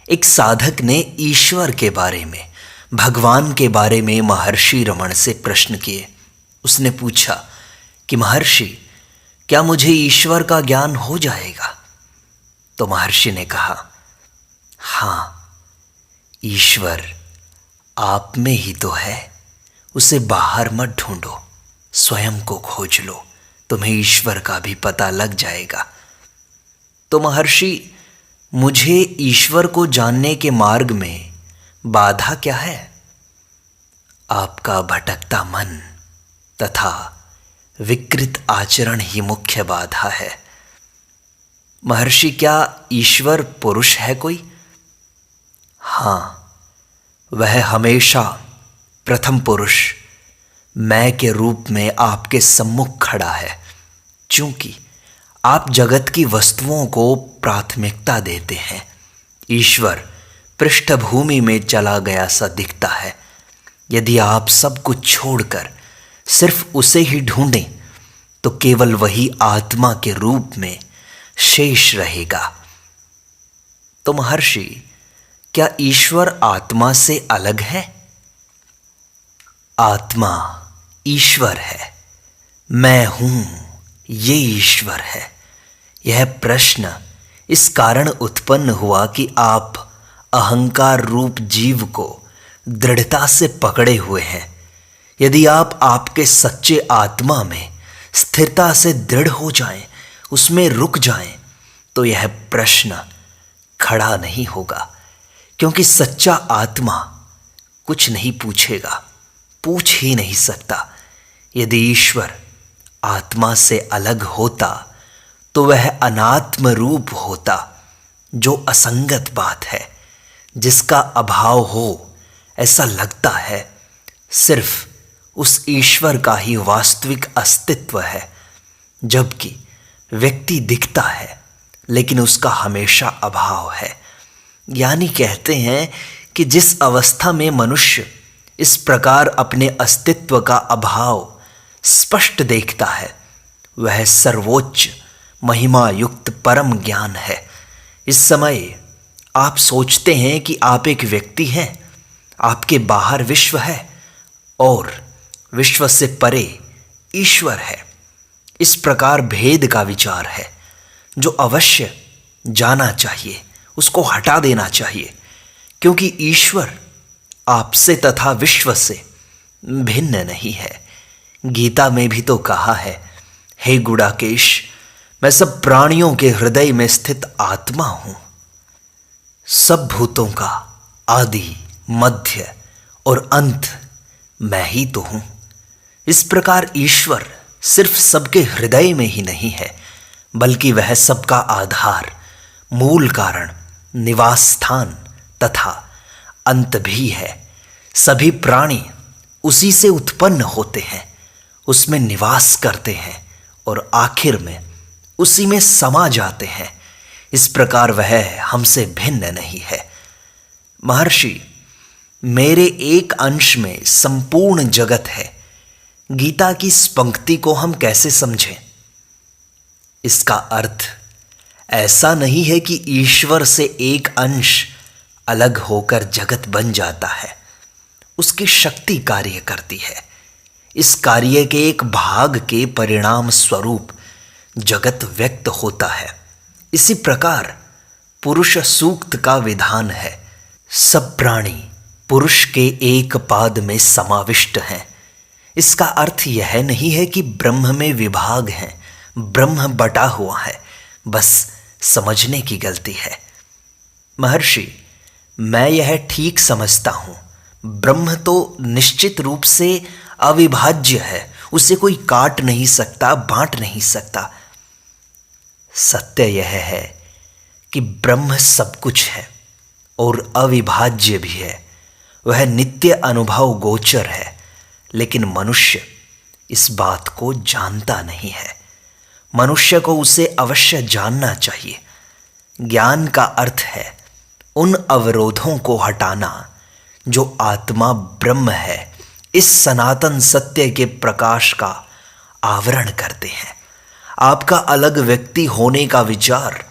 एक साधक ने ईश्वर के बारे में, भगवान के बारे में महर्षि रमण से प्रश्न किए। उसने पूछा कि महर्षि, क्या मुझे ईश्वर का ज्ञान हो जाएगा? तो महर्षि ने कहा, हाँ, ईश्वर आप में ही तो है, उसे बाहर मत ढूंढो, स्वयं को खोज लो, तुम्हें ईश्वर का भी पता लग जाएगा। तो महर्षि, मुझे ईश्वर को जानने के मार्ग में बाधा क्या है? आपका भटकता मन तथा विकृत आचरण ही मुख्य बाधा है। महर्षि, क्या ईश्वर पुरुष है कोई? हाँ, वह हमेशा प्रथम पुरुष मैं के रूप में आपके सम्मुख खड़ा है। चूंकि आप जगत की वस्तुओं को प्राथमिकता देते हैं, ईश्वर पृष्ठभूमि में चला गया सा दिखता है। यदि आप सब कुछ छोड़कर सिर्फ उसे ही ढूंढें तो केवल वही आत्मा के रूप में शेष रहेगा। तो महर्षि, क्या ईश्वर आत्मा से अलग है? आत्मा ईश्वर है, मैं हूं ये ईश्वर है। यह प्रश्न इस कारण उत्पन्न हुआ कि आप अहंकार रूप जीव को दृढ़ता से पकड़े हुए हैं। यदि आप आपके सच्चे आत्मा में स्थिरता से दृढ़ हो जाएं, उसमें रुक जाएं, तो यह प्रश्न खड़ा नहीं होगा, क्योंकि सच्चा आत्मा कुछ नहीं पूछेगा, पूछ ही नहीं सकता। यदि ईश्वर आत्मा से अलग होता तो वह अनात्म रूप होता, जो असंगत बात है, जिसका अभाव हो ऐसा लगता है। सिर्फ उस ईश्वर का ही वास्तविक अस्तित्व है, जबकि व्यक्ति दिखता है लेकिन उसका हमेशा अभाव है। यानी कहते हैं कि जिस अवस्था में मनुष्य इस प्रकार अपने अस्तित्व का अभाव स्पष्ट देखता है, वह सर्वोच्च महिमा युक्त परम ज्ञान है। इस समय आप सोचते हैं कि आप एक व्यक्ति हैं, आपके बाहर विश्व है और विश्व से परे ईश्वर है। इस प्रकार भेद का विचार है जो अवश्य जाना चाहिए, उसको हटा देना चाहिए, क्योंकि ईश्वर आपसे तथा विश्व से भिन्न नहीं है। गीता में भी तो कहा है, हे गुड़ाकेश, मैं सब प्राणियों के हृदय में स्थित आत्मा हूं, सब भूतों का आदि मध्य और अंत मैं ही तो हूं। इस प्रकार ईश्वर सिर्फ सबके हृदय में ही नहीं है, बल्कि वह सबका आधार, मूल कारण, निवास स्थान तथा अंत भी है। सभी प्राणी उसी से उत्पन्न होते हैं, उसमें निवास करते हैं और आखिर में उसी में समा जाते हैं। इस प्रकार वह हमसे भिन्न नहीं है। महर्षि, मेरे एक अंश में संपूर्ण जगत है। गीता की इस पंक्ति को हम कैसे समझें? इसका अर्थ ऐसा नहीं है कि ईश्वर से एक अंश अलग होकर जगत बन जाता है। उसकी शक्ति कार्य करती है। इस कार्य के एक भाग के परिणाम स्वरूप जगत व्यक्त होता है। इसी प्रकार पुरुष सूक्त का विधान है, सब प्राणी पुरुष के एक पाद में समाविष्ट हैं। इसका अर्थ यह नहीं है कि ब्रह्म में विभाग हैं, ब्रह्म बटा हुआ है, बस समझने की गलती है। महर्षि, मैं यह ठीक समझता हूं, ब्रह्म तो निश्चित रूप से अविभाज्य है, उसे कोई काट नहीं सकता, बांट नहीं सकता। सत्य यह है कि ब्रह्म सब कुछ है और अविभाज्य भी है। वह नित्य अनुभव गोचर है, लेकिन मनुष्य इस बात को जानता नहीं है। मनुष्य को उसे अवश्य जानना चाहिए। ज्ञान का अर्थ है उन अवरोधों को हटाना जो आत्मा ब्रह्म है, इस सनातन सत्य के प्रकाश का आवरण करते हैं। आपका अलग व्यक्ति होने का विचार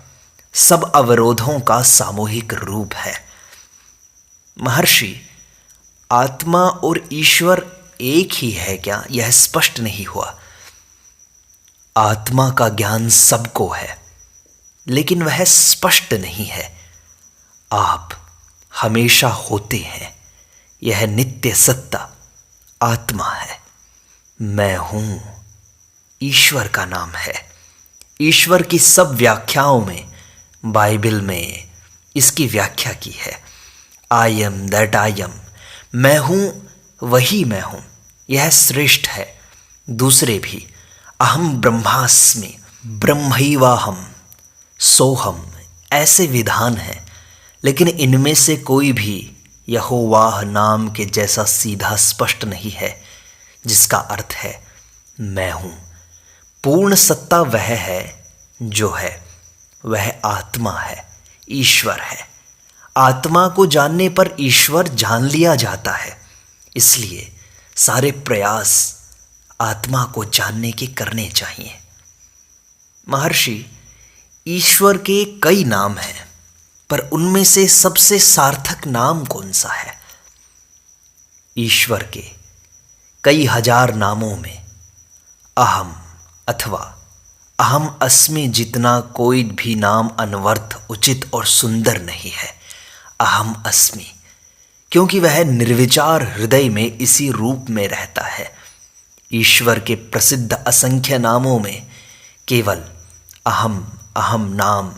सब अवरोधों का सामूहिक रूप है। महर्षि, आत्मा और ईश्वर एक ही है क्या, यह स्पष्ट नहीं हुआ। आत्मा का ज्ञान सबको है, लेकिन वह स्पष्ट नहीं है। आप हमेशा होते हैं, यह नित्य सत्ता आत्मा है। मैं हूं, ईश्वर का नाम है। ईश्वर की सब व्याख्याओं में बाइबल में इसकी व्याख्या की है। I am that I am, मैं हूं वही मैं हूं, यह श्रेष्ठ है। दूसरे भी अहम ब्रह्मास्मि, ब्रह्मैवाहम, सोहम, ऐसे विधान हैं, लेकिन इनमें से कोई भी यहोवाह नाम के जैसा सीधा स्पष्ट नहीं है, जिसका अर्थ है मैं हूं। पूर्ण सत्ता वह है जो है, वह आत्मा है, ईश्वर है। आत्मा को जानने पर ईश्वर जान लिया जाता है। इसलिए सारे प्रयास आत्मा को जानने के करने चाहिए। महर्षि, ईश्वर के कई नाम हैं, पर उनमें से सबसे सार्थक नाम कौन सा है? ईश्वर के कई हजार नामों में अहम अथवा अहम अस्मि जितना कोई भी नाम अनवर्थ, उचित और सुंदर नहीं है। अहम अस्मि, क्योंकि वह निर्विचार हृदय में इसी रूप में रहता है। ईश्वर के प्रसिद्ध असंख्य नामों में केवल अहम अहम नाम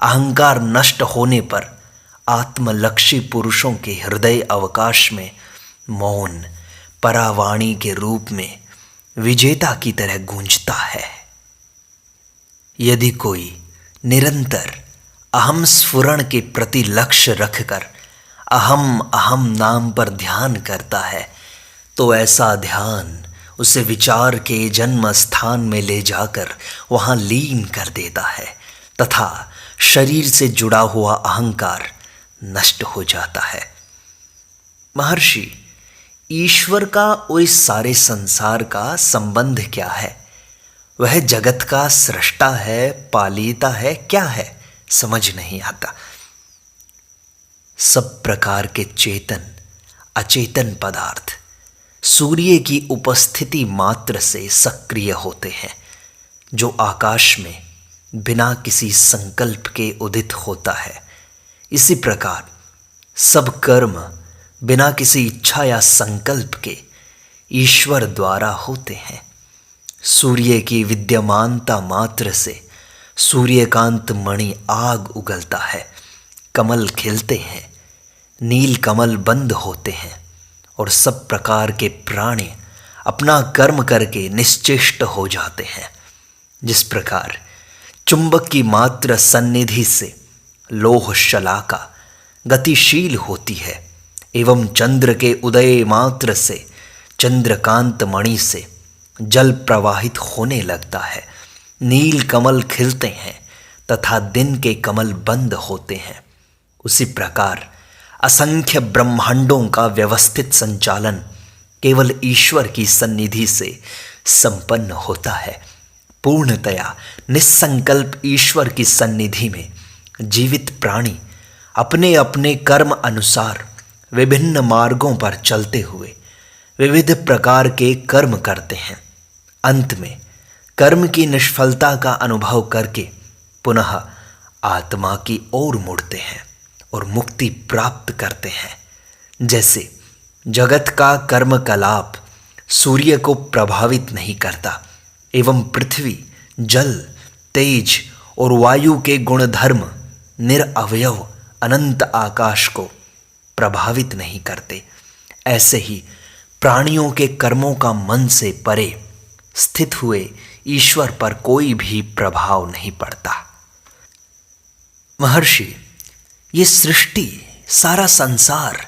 अहंकार नष्ट होने पर आत्मलक्षी पुरुषों के हृदय अवकाश में मौन परावाणी के रूप में विजेता की तरह गूंजता है। यदि कोई निरंतर अहम स्फुरण के प्रति लक्ष्य रखकर अहम अहम नाम पर ध्यान करता है, तो ऐसा ध्यान उसे विचार के जन्म स्थान में ले जाकर वहां लीन कर देता है तथा शरीर से जुड़ा हुआ अहंकार नष्ट हो जाता है। महर्षि, ईश्वर का और इस सारे संसार का संबंध क्या है? वह जगत का सृष्टा है, पालिता है, क्या है? समझ नहीं आता। सब प्रकार के चेतन अचेतन पदार्थ सूर्य की उपस्थिति मात्र से सक्रिय होते हैं, जो आकाश में बिना किसी संकल्प के उदित होता है। इसी प्रकार सब कर्म बिना किसी इच्छा या संकल्प के ईश्वर द्वारा होते हैं। सूर्य की विद्यमानता मात्र से सूर्यकांत मणि आग उगलता है, कमल खिलते हैं, नील कमल बंद होते हैं और सब प्रकार के प्राणी अपना कर्म करके निश्चेष्ट हो जाते हैं। जिस प्रकार चुंबक की मात्र सन्निधि से लोह शलाका गतिशील होती है एवं चंद्र के उदय मात्र से चंद्रकांत मणि से जल प्रवाहित होने लगता है, नील कमल खिलते हैं तथा दिन के कमल बंद होते हैं, उसी प्रकार असंख्य ब्रह्मांडों का व्यवस्थित संचालन केवल ईश्वर की सन्निधि से संपन्न होता है। पूर्णतया निस्संकल्प ईश्वर की सन्निधि में जीवित प्राणी अपने अपने कर्म अनुसार विभिन्न मार्गों पर चलते हुए विविध प्रकार के कर्म करते हैं। अंत में कर्म की निष्फलता का अनुभव करके पुनः आत्मा की ओर मुड़ते हैं और मुक्ति प्राप्त करते हैं। जैसे जगत का कर्मकलाप सूर्य को प्रभावित नहीं करता एवं पृथ्वी, जल, तेज और वायु के गुणधर्म निरअवयव अनंत आकाश को प्रभावित नहीं करते, ऐसे ही प्राणियों के कर्मों का मन से परे स्थित हुए ईश्वर पर कोई भी प्रभाव नहीं पड़ता। महर्षि, ये सृष्टि, सारा संसार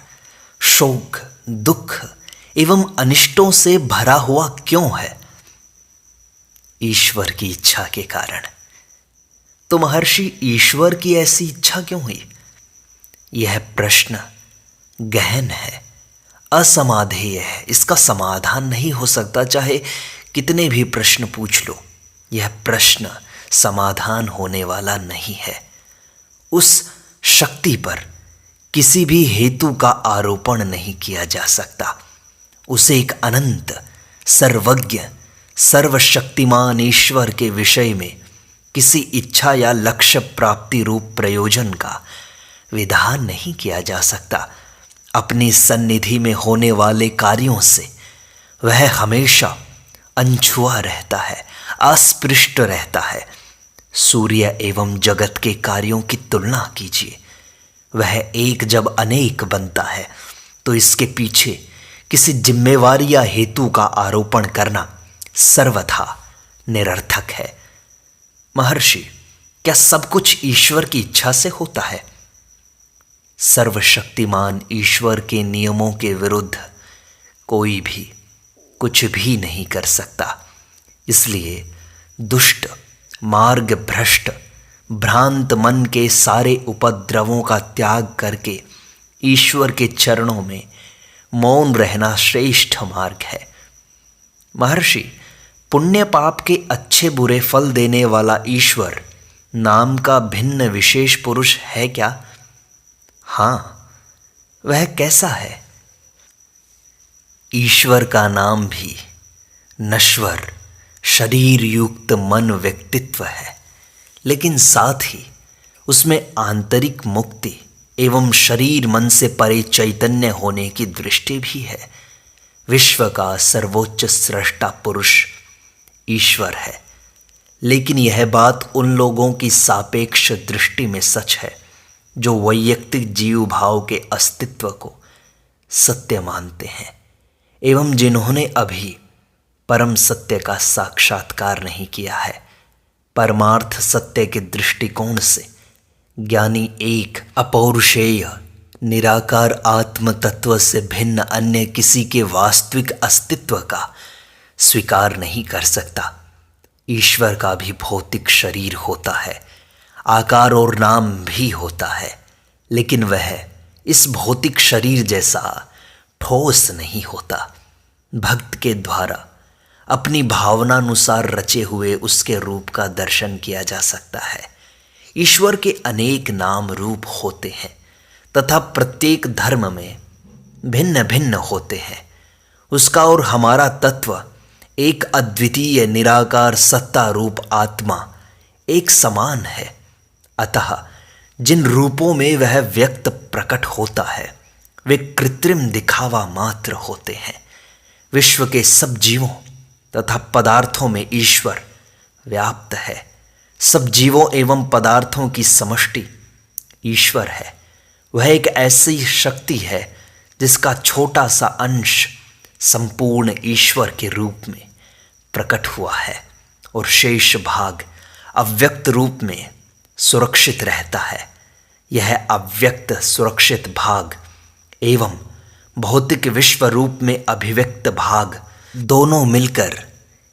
शोक, दुख एवं अनिष्टों से भरा हुआ क्यों है? ईश्वर की इच्छा के कारण। तो महर्षि, ईश्वर की ऐसी इच्छा क्यों हुई? यह प्रश्न गहन है, असमाधेय है, इसका समाधान नहीं हो सकता, चाहे कितने भी प्रश्न पूछ लो। यह प्रश्न समाधान होने वाला नहीं है। उस शक्ति पर किसी भी हेतु का आरोपण नहीं किया जा सकता। उसे एक अनंत, सर्वज्ञ, सर्वशक्तिमान ईश्वर के विषय में किसी इच्छा या लक्ष्य प्राप्ति रूप प्रयोजन का विधान नहीं किया जा सकता। अपनी सन्निधि में होने वाले कार्यों से वह हमेशा अनछुआ रहता है, अस्पृष्ट रहता है। सूर्य एवं जगत के कार्यों की तुलना कीजिए। वह एक जब अनेक बनता है तो इसके पीछे किसी जिम्मेवारी या हेतु का आरोपण करना सर्वथा निरर्थक है। महर्षि, क्या सब कुछ ईश्वर की इच्छा से होता है? सर्वशक्तिमान ईश्वर के नियमों के विरुद्ध कोई भी कुछ भी नहीं कर सकता। इसलिए दुष्ट, मार्ग भ्रष्ट, भ्रांत मन के सारे उपद्रवों का त्याग करके ईश्वर के चरणों में मौन रहना श्रेष्ठ मार्ग है। महर्षि, पुण्य पाप के अच्छे बुरे फल देने वाला ईश्वर नाम का भिन्न विशेष पुरुष है क्या? हाँ, वह कैसा है? ईश्वर का नाम भी नश्वर, शरीर युक्त मन व्यक्तित्व है, लेकिन साथ ही उसमें आंतरिक मुक्ति एवं शरीर मन से परे चैतन्य होने की दृष्टि भी है। विश्व का सर्वोच्च सृष्टा पुरुष ईश्वर है, लेकिन यह बात उन लोगों की सापेक्ष दृष्टि में सच है जो वैयक्तिक जीव भाव के अस्तित्व को सत्य मानते हैं एवं जिन्होंने अभी परम सत्य का साक्षात्कार नहीं किया है। परमार्थ सत्य के दृष्टिकोण से ज्ञानी एक अपौरुषेय निराकार आत्म तत्व से भिन्न अन्य किसी के वास्तविक अस्तित्व का स्वीकार नहीं कर सकता। ईश्वर का भी भौतिक शरीर होता है, आकार और नाम भी होता है, लेकिन वह इस भौतिक शरीर जैसा ठोस नहीं होता। भक्त के द्वारा अपनी भावनानुसार रचे हुए उसके रूप का दर्शन किया जा सकता है। ईश्वर के अनेक नाम रूप होते हैं तथा प्रत्येक धर्म में भिन्न भिन्न होते हैं। उसका और हमारा तत्व एक अद्वितीय निराकार सत्ता रूप आत्मा एक समान है। अतः जिन रूपों में वह व्यक्त प्रकट होता है वे कृत्रिम दिखावा मात्र होते हैं। विश्व के सब जीवों तथा पदार्थों में ईश्वर व्याप्त है। सब जीवों एवं पदार्थों की समष्टि ईश्वर है। वह एक ऐसी शक्ति है जिसका छोटा सा अंश संपूर्ण ईश्वर के रूप में प्रकट हुआ है और शेष भाग अव्यक्त रूप में सुरक्षित रहता है। यह अव्यक्त सुरक्षित भाग एवं भौतिक विश्व रूप में अभिव्यक्त भाग दोनों मिलकर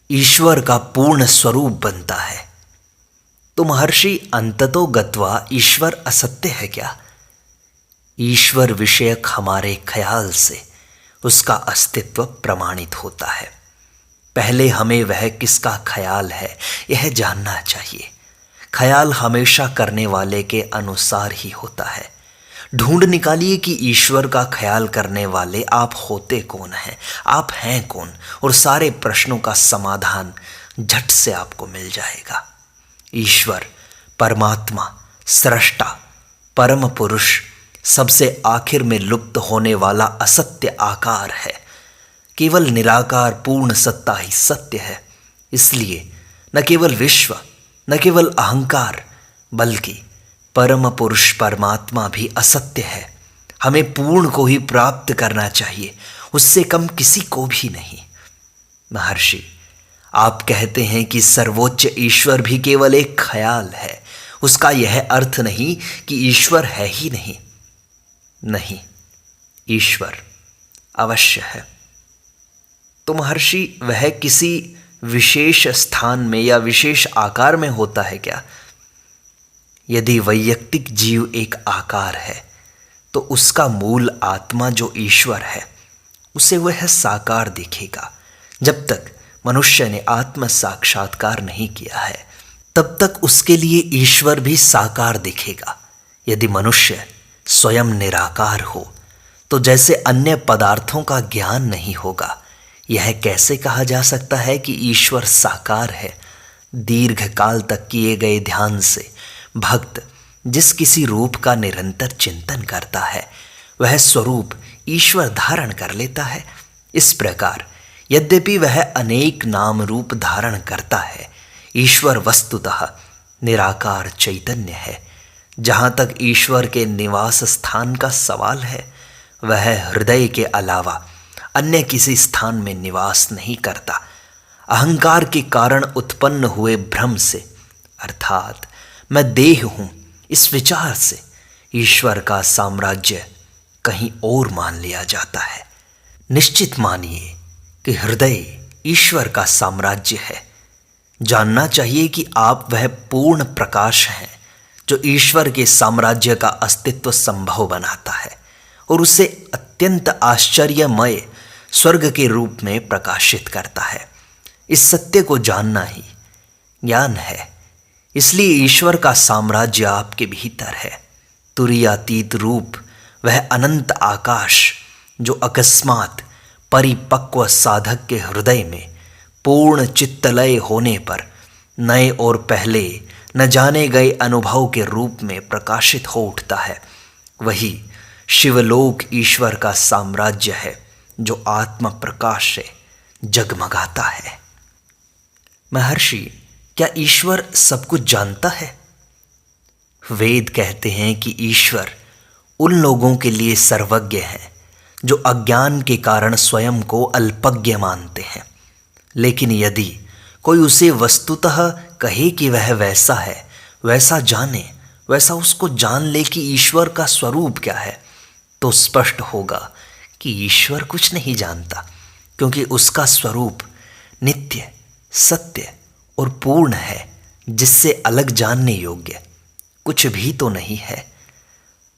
ईश्वर का पूर्ण स्वरूप बनता है। तो महर्षि, अंततो गत्वा ईश्वर असत्य है क्या? ईश्वर विषयक हमारे ख्याल से उसका अस्तित्व प्रमाणित होता है। पहले हमें वह किसका ख्याल है यह जानना चाहिए। ख्याल हमेशा करने वाले के अनुसार ही होता है। ढूंढ निकालिए कि ईश्वर का ख्याल करने वाले आप होते कौन हैं, आप हैं कौन, और सारे प्रश्नों का समाधान झट से आपको मिल जाएगा। ईश्वर, परमात्मा, सृष्टा, परम पुरुष, सबसे आखिर में लुप्त होने वाला असत्य आकार है। केवल निराकार पूर्ण सत्ता ही सत्य है। इसलिए न केवल विश्व, न केवल अहंकार, बल्कि परम पुरुष परमात्मा भी असत्य है। हमें पूर्ण को ही प्राप्त करना चाहिए, उससे कम किसी को भी नहीं। महर्षि, आप कहते हैं कि सर्वोच्च ईश्वर भी केवल एक ख्याल है। उसका यह अर्थ नहीं कि ईश्वर है ही नहीं। नहीं, ईश्वर अवश्य है। तो महर्षि, वह किसी विशेष स्थान में या विशेष आकार में होता है क्या? यदि वैयक्तिक जीव एक आकार है तो उसका मूल आत्मा जो ईश्वर है उसे वह साकार दिखेगा। जब तक मनुष्य ने आत्म साक्षात्कार नहीं किया है तब तक उसके लिए ईश्वर भी साकार दिखेगा। यदि मनुष्य स्वयं निराकार हो तो जैसे अन्य पदार्थों का ज्ञान नहीं होगा, यह कैसे कहा जा सकता है कि ईश्वर साकार है। दीर्घ काल तक किए गए ध्यान से भक्त जिस किसी रूप का निरंतर चिंतन करता है वह स्वरूप ईश्वर धारण कर लेता है। इस प्रकार यद्यपि वह अनेक नाम रूप धारण करता है, ईश्वर वस्तुतः निराकार चैतन्य है। जहाँ तक ईश्वर के निवास स्थान का सवाल है, वह हृदय के अलावा अन्य किसी स्थान में निवास नहीं करता। अहंकार के कारण उत्पन्न हुए भ्रम से, अर्थात मैं देह हूँ, इस विचार से ईश्वर का साम्राज्य कहीं और मान लिया जाता है। निश्चित मानिए कि हृदय ईश्वर का साम्राज्य है। जानना चाहिए कि आप वह पूर्ण प्रकाश हैं जो ईश्वर के साम्राज्य का अस्तित्व संभव बनाता है और उसे अत्यंत आश्चर्यमय स्वर्ग के रूप में प्रकाशित करता है। इस सत्य को जानना ही ज्ञान है। इसलिए ईश्वर का साम्राज्य आपके भीतर है। तुरीयातीत रूप वह अनंत आकाश जो अकस्मात परिपक्व साधक के हृदय में पूर्ण चित्तलय होने पर नए और पहले न जाने गए अनुभव के रूप में प्रकाशित हो उठता है, वही शिवलोक ईश्वर का साम्राज्य है जो आत्म प्रकाश से जगमगाता है। महर्षि, क्या ईश्वर सब कुछ जानता है? वेद कहते हैं कि ईश्वर उन लोगों के लिए सर्वज्ञ है जो अज्ञान के कारण स्वयं को अल्पज्ञ मानते हैं। लेकिन यदि कोई उसे वस्तुतः कहे कि वह वैसा है, वैसा जाने, वैसा उसको जान ले कि ईश्वर का स्वरूप क्या है, तो स्पष्ट होगा कि ईश्वर कुछ नहीं जानता, क्योंकि उसका स्वरूप नित्य, सत्य और पूर्ण है, जिससे अलग जानने योग्य कुछ भी तो नहीं है।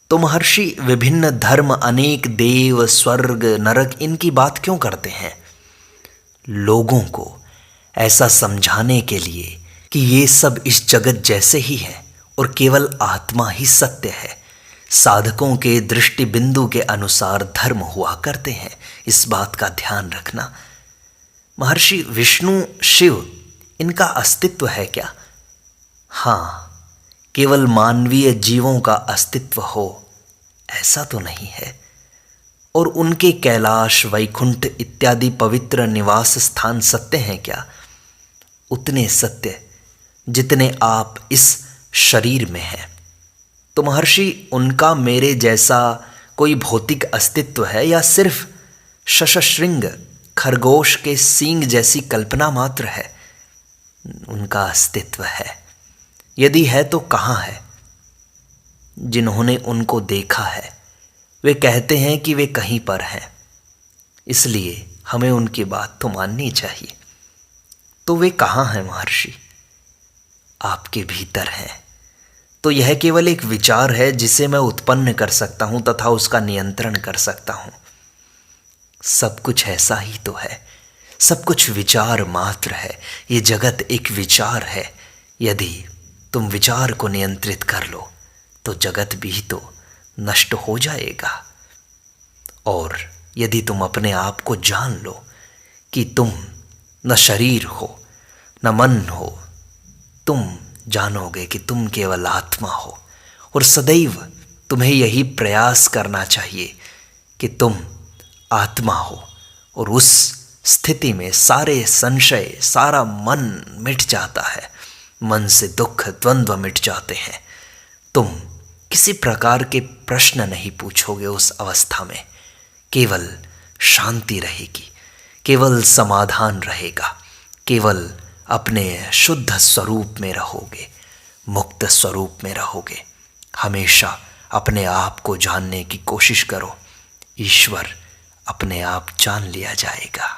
तो महर्षि, विभिन्न धर्म, अनेक देव, स्वर्ग, नरक, इनकी बात क्यों करते हैं? लोगों को ऐसा समझाने के लिए कि ये सब इस जगत जैसे ही है और केवल आत्मा ही सत्य है। साधकों के दृष्टि बिंदु के अनुसार धर्म हुआ करते हैं, इस बात का ध्यान रखना। महर्षि, विष्णु, शिव, इनका अस्तित्व है क्या? हाँ, केवल मानवीय जीवों का अस्तित्व हो ऐसा तो नहीं है। और उनके कैलाश, वैकुंठ इत्यादि पवित्र निवास स्थान सत्य हैं क्या? उतने सत्य जितने आप इस शरीर में हैं। तो महर्षि, उनका मेरे जैसा कोई भौतिक अस्तित्व है या सिर्फ शशशृंग खरगोश के सींग जैसी कल्पना मात्र है? उनका अस्तित्व है। यदि है तो कहाँ है? जिन्होंने उनको देखा है वे कहते हैं कि वे कहीं पर हैं, इसलिए हमें उनकी बात तो माननी चाहिए। तो वे कहाँ हैं महर्षि? आपके भीतर हैं। तो यह केवल एक विचार है जिसे मैं उत्पन्न कर सकता हूं तथा उसका नियंत्रण कर सकता हूं। सब कुछ ऐसा ही तो है, सब कुछ विचार मात्र है। ये जगत एक विचार है। यदि तुम विचार को नियंत्रित कर लो तो जगत भी तो नष्ट हो जाएगा। और यदि तुम अपने आप को जान लो कि तुम न शरीर हो न मन हो, तुम जानोगे कि तुम केवल आत्मा हो। और सदैव तुम्हें यही प्रयास करना चाहिए कि तुम आत्मा हो। और उस स्थिति में सारे संशय, सारा मन मिट जाता है। मन से दुख, द्वंद्व मिट जाते हैं। तुम किसी प्रकार के प्रश्न नहीं पूछोगे उस अवस्था में। केवल शांति रहेगी, केवल समाधान रहेगा, केवल अपने शुद्ध स्वरूप में रहोगे, मुक्त स्वरूप में रहोगे। हमेशा अपने आप को जानने की कोशिश करो, ईश्वर अपने आप जान लिया जाएगा।